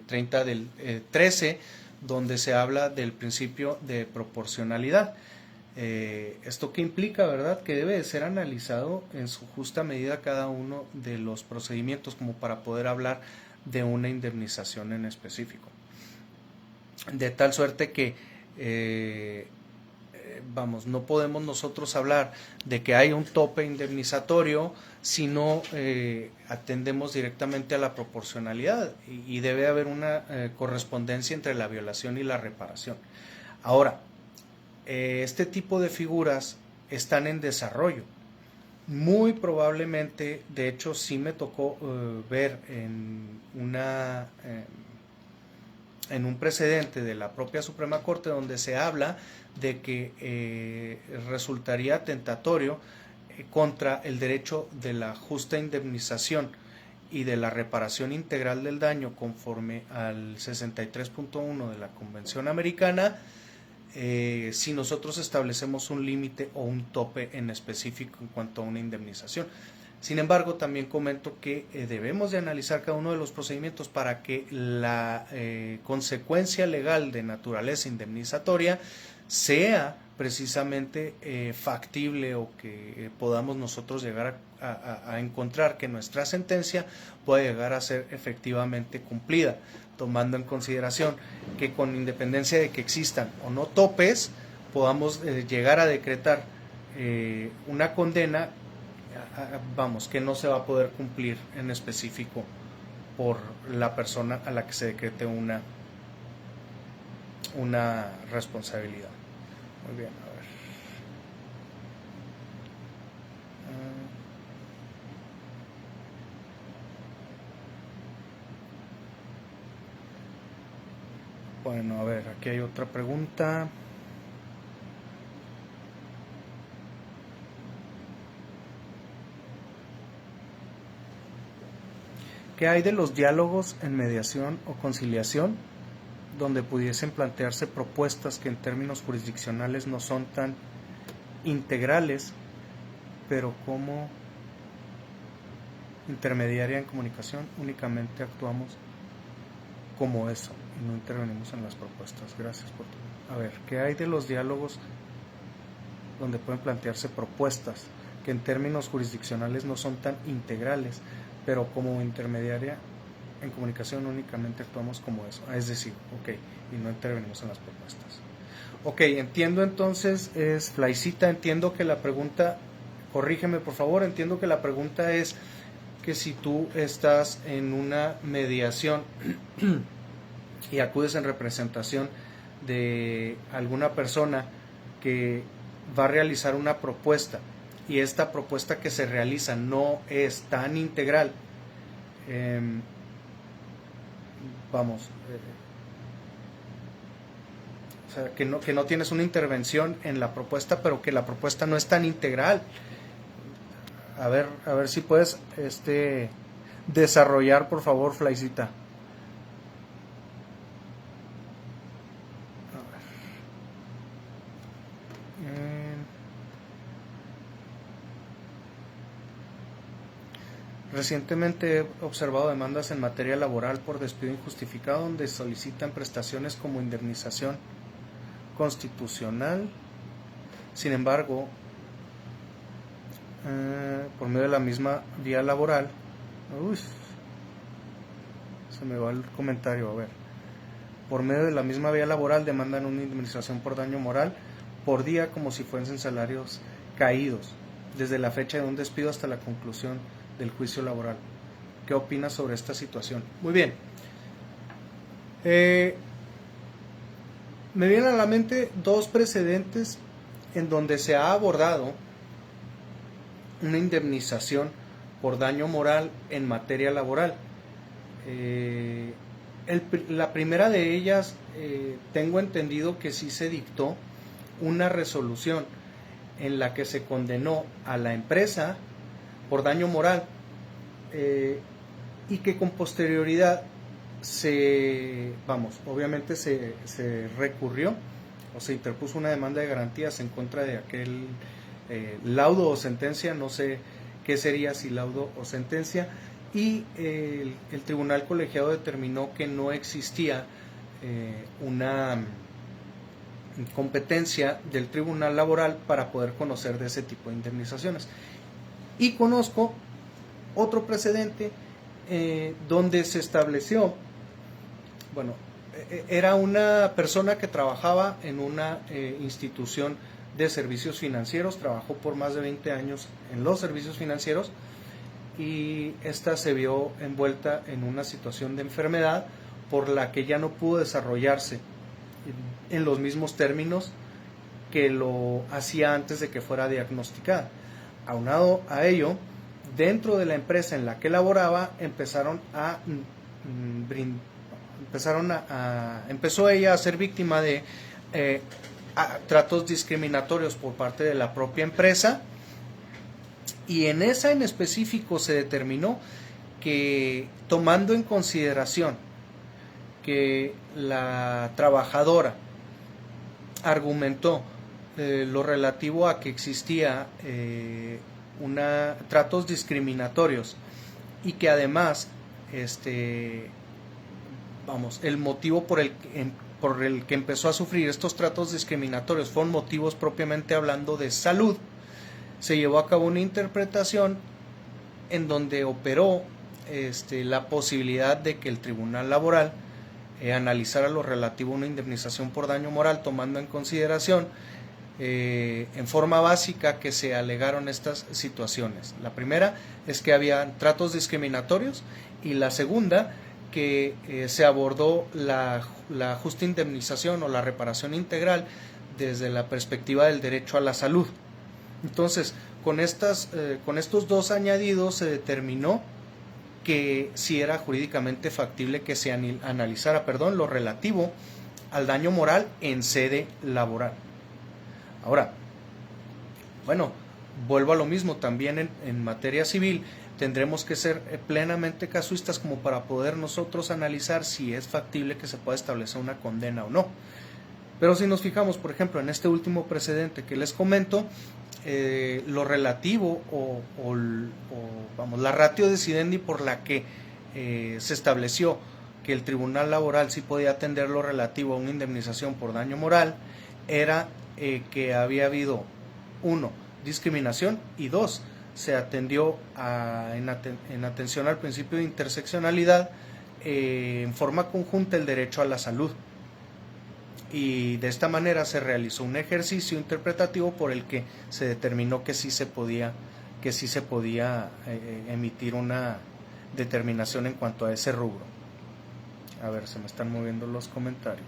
30 del 13, donde se habla del principio de proporcionalidad. ¿Esto qué implica, verdad? Que debe de ser analizado en su justa medida cada uno de los procedimientos como para poder hablar de una indemnización en específico. De tal suerte que no podemos nosotros hablar de que hay un tope indemnizatorio si no atendemos directamente a la proporcionalidad, y debe haber una correspondencia entre la violación y la reparación. Ahora, este tipo de figuras están en desarrollo. Muy probablemente, de hecho sí me tocó ver en un precedente de la propia Suprema Corte, donde se habla de que resultaría tentatorio contra el derecho de la justa indemnización y de la reparación integral del daño conforme al 63.1 de la Convención Americana, si nosotros establecemos un límite o un tope en específico en cuanto a una indemnización. Sin embargo, también comento que debemos de analizar cada uno de los procedimientos para que la consecuencia legal de naturaleza indemnizatoria sea precisamente factible, o que podamos nosotros llegar a encontrar que nuestra sentencia pueda llegar a ser efectivamente cumplida, tomando en consideración que con independencia de que existan o no topes, podamos llegar a decretar una condena que no se va a poder cumplir en específico por la persona a la que se decrete una responsabilidad. Muy bien, a ver. Bueno, a ver, aquí hay otra pregunta. ¿Qué hay de los diálogos en mediación o conciliación, donde pudiesen plantearse propuestas que en términos jurisdiccionales no son tan integrales, pero como intermediaria en comunicación únicamente actuamos como eso y no intervenimos en las propuestas? Gracias por todo. A ver, ¿qué hay de los diálogos donde pueden plantearse propuestas que en términos jurisdiccionales no son tan integrales, pero como intermediaria en comunicación únicamente actuamos como eso? Es decir, ok, y no intervenimos en las propuestas. Ok, entiendo entonces, es Flaicita, entiendo que la pregunta, corrígeme por favor, entiendo que la pregunta es que si tú estás en una mediación y acudes en representación de alguna persona que va a realizar una propuesta, y esta propuesta que se realiza no es tan integral, o sea, que no tienes una intervención en la propuesta, pero que la propuesta no es tan integral. A ver si puedes desarrollar, por favor, Flaicita. Recientemente he observado demandas en materia laboral por despido injustificado donde solicitan prestaciones como indemnización constitucional. Sin embargo, por medio de la misma vía laboral, se me va el comentario, a ver. Por medio de la misma vía laboral demandan una indemnización por daño moral por día como si fuesen salarios caídos, desde la fecha de un despido hasta la conclusión del juicio laboral. ¿Qué opinas sobre esta situación? Muy bien. Me vienen a la mente dos precedentes en donde se ha abordado una indemnización por daño moral en materia laboral. La primera de ellas, tengo entendido que sí se dictó una resolución en la que se condenó a la empresa por daño moral. y que con posterioridad obviamente se recurrió o se interpuso una demanda de garantías en contra de aquel laudo o sentencia, no sé qué sería, si laudo o sentencia, y el tribunal colegiado determinó que no existía una competencia del tribunal laboral para poder conocer de ese tipo de indemnizaciones. Y conozco otro precedente donde se estableció, bueno, era una persona que trabajaba en una institución de servicios financieros, trabajó por más de 20 años en los servicios financieros, y esta se vio envuelta en una situación de enfermedad por la que ya no pudo desarrollarse en los mismos términos que lo hacía antes de que fuera diagnosticada. Aunado a ello, dentro de la empresa en la que laboraba empezó ella a ser víctima de tratos discriminatorios por parte de la propia empresa, y en esa en específico se determinó que, tomando en consideración que la trabajadora argumentó lo relativo a que existía tratos discriminatorios, y que además el motivo por el que empezó a sufrir estos tratos discriminatorios fueron motivos propiamente hablando de salud, se llevó a cabo una interpretación en donde operó la posibilidad de que el tribunal laboral analizara lo relativo a una indemnización por daño moral, tomando en consideración en forma básica que se alegaron estas situaciones. La primera es que había tratos discriminatorios, y la segunda que se abordó la justa indemnización o la reparación integral desde la perspectiva del derecho a la salud. Entonces, con estos dos añadidos se determinó que sí era jurídicamente factible que se analizara lo relativo al daño moral en sede laboral. Ahora, bueno, vuelvo a lo mismo, también en materia civil tendremos que ser plenamente casuistas como para poder nosotros analizar si es factible que se pueda establecer una condena o no. Pero si nos fijamos, por ejemplo, en este último precedente que les comento, lo relativo la ratio decidendi por la que se estableció que el tribunal laboral sí podía atender lo relativo a una indemnización por daño moral era que había habido, 1, discriminación, y 2, se atendió en atención al principio de interseccionalidad en forma conjunta el derecho a la salud. Y de esta manera se realizó un ejercicio interpretativo por el que se determinó que sí se podía emitir una determinación en cuanto a ese rubro. A ver, se me están moviendo los comentarios.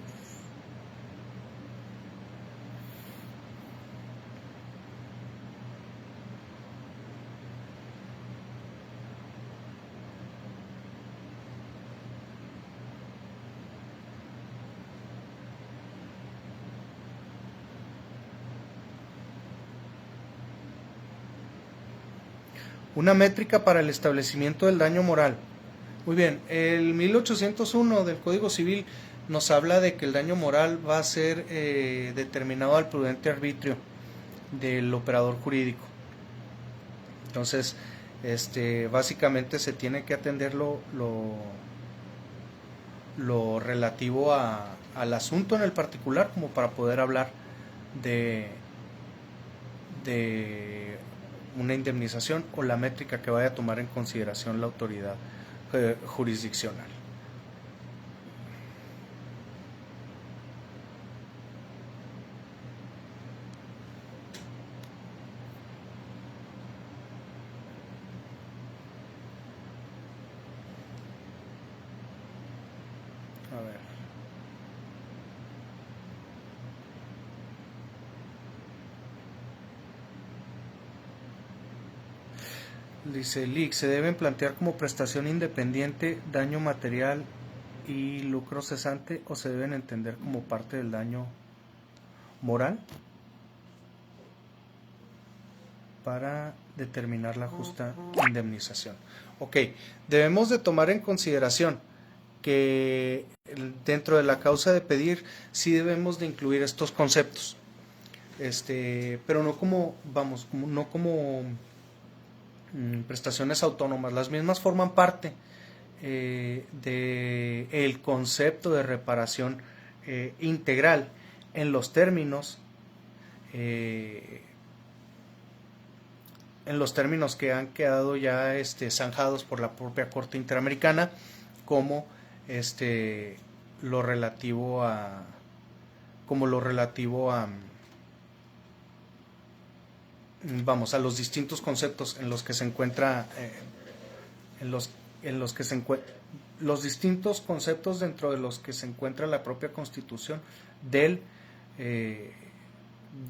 Una métrica para el establecimiento del daño moral. Muy bien, el 1801 del Código Civil nos habla de que el daño moral va a ser determinado al prudente arbitrio del operador jurídico. Entonces, básicamente se tiene que atender lo relativo al asunto en el particular como para poder hablar de una indemnización o la métrica que vaya a tomar en consideración la autoridad jurisdiccional. A ver. Dice Lick, ¿se deben plantear como prestación independiente daño material y lucro cesante o se deben entender como parte del daño moral? para determinar la justa indemnización. Ok, debemos de tomar en consideración que dentro de la causa de pedir sí debemos de incluir estos conceptos, pero no como, no como prestaciones autónomas. Las mismas forman parte del concepto de reparación integral en los términos que han quedado ya zanjados por la propia Corte Interamericana, como lo relativo a a los distintos conceptos en los que se encuentra los distintos conceptos dentro de los que se encuentra la propia Constitución de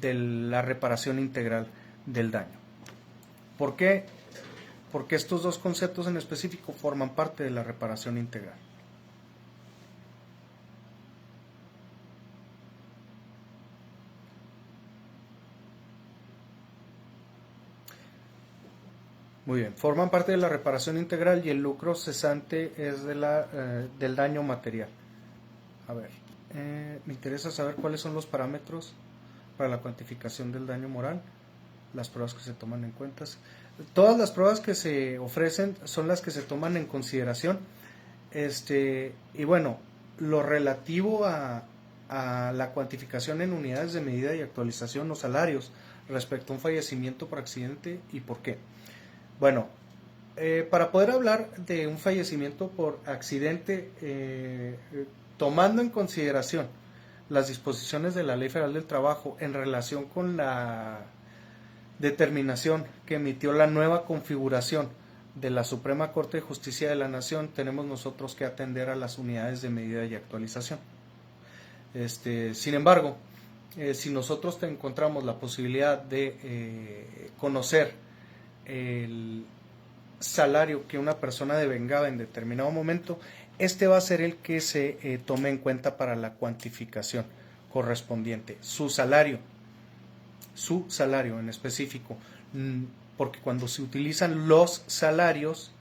la reparación integral del daño. ¿Por qué? Porque estos dos conceptos en específico forman parte de la reparación integral. Muy bien, forman parte de la reparación integral y el lucro cesante es del daño material. A ver, me interesa saber cuáles son los parámetros para la cuantificación del daño moral, las pruebas que se toman en cuenta. Todas las pruebas que se ofrecen son las que se toman en consideración. Y bueno, lo relativo a la cuantificación en unidades de medida y actualización o salarios respecto a un fallecimiento por accidente y por qué. Bueno, para poder hablar de un fallecimiento por accidente, tomando en consideración las disposiciones de la Ley Federal del Trabajo en relación con la determinación que emitió la nueva configuración de la Suprema Corte de Justicia de la Nación, tenemos nosotros que atender a las unidades de medida y actualización. Sin embargo, si nosotros encontramos la posibilidad de conocer el salario que una persona devengaba en determinado momento, va a ser el que se tome en cuenta para la cuantificación correspondiente, su salario en específico, porque cuando se utilizan los salarios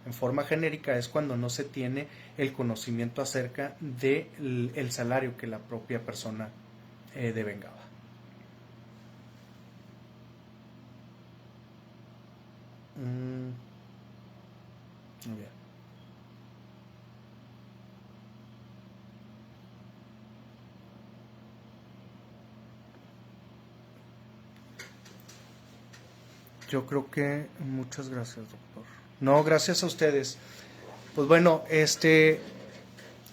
en forma genérica es cuando no se tiene el conocimiento acerca del salario que la propia persona devengaba. Muy bien. Yo creo que muchas gracias, doctor. No, gracias a ustedes. Pues bueno,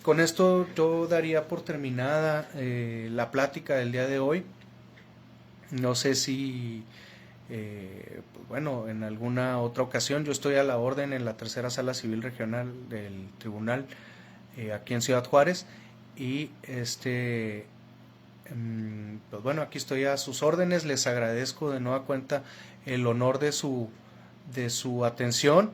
con esto yo daría por terminada la plática del día de hoy. No sé si pues bueno, en alguna otra ocasión yo estoy a la orden en la tercera sala civil regional del tribunal aquí en Ciudad Juárez y pues bueno, aquí estoy a sus órdenes. Les agradezco de nueva cuenta el honor de su atención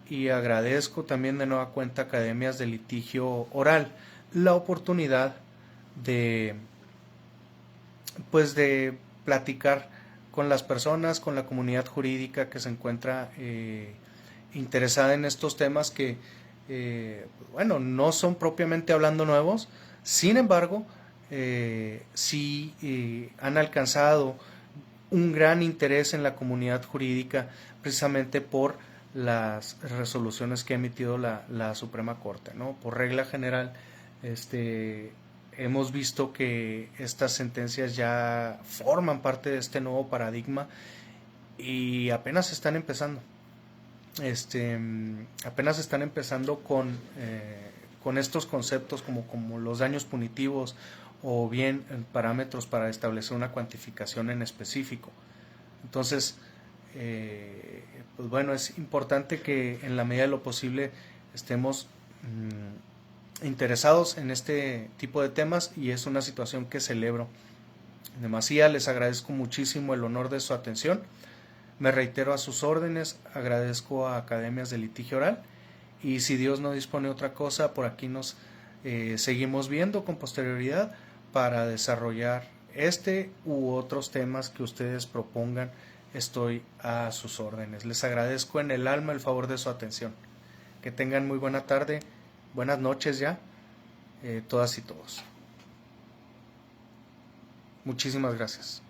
y agradezco también de nueva cuenta a Academias de Litigio Oral la oportunidad de platicar con las personas, con la comunidad jurídica que se encuentra interesada en estos temas que bueno, no son propiamente hablando nuevos, sin embargo sí han alcanzado un gran interés en la comunidad jurídica precisamente por las resoluciones que ha emitido la Suprema Corte, ¿no? Por regla general, hemos visto que estas sentencias ya forman parte de este nuevo paradigma y apenas están empezando. Apenas están empezando con estos conceptos como los daños punitivos o bien parámetros para establecer una cuantificación en específico. Entonces, pues bueno, es importante que en la medida de lo posible estemos interesados en este tipo de temas y es una situación que celebro. En demasía, les agradezco muchísimo el honor de su atención. Me reitero a sus órdenes, agradezco a Academias de Litigio Oral y si Dios no dispone otra cosa, por aquí nos seguimos viendo con posterioridad para desarrollar u otros temas que ustedes propongan estoy a sus órdenes. Les agradezco en el alma el favor de su atención. Que tengan muy buena tarde, buenas noches ya, todas y todos. Muchísimas gracias.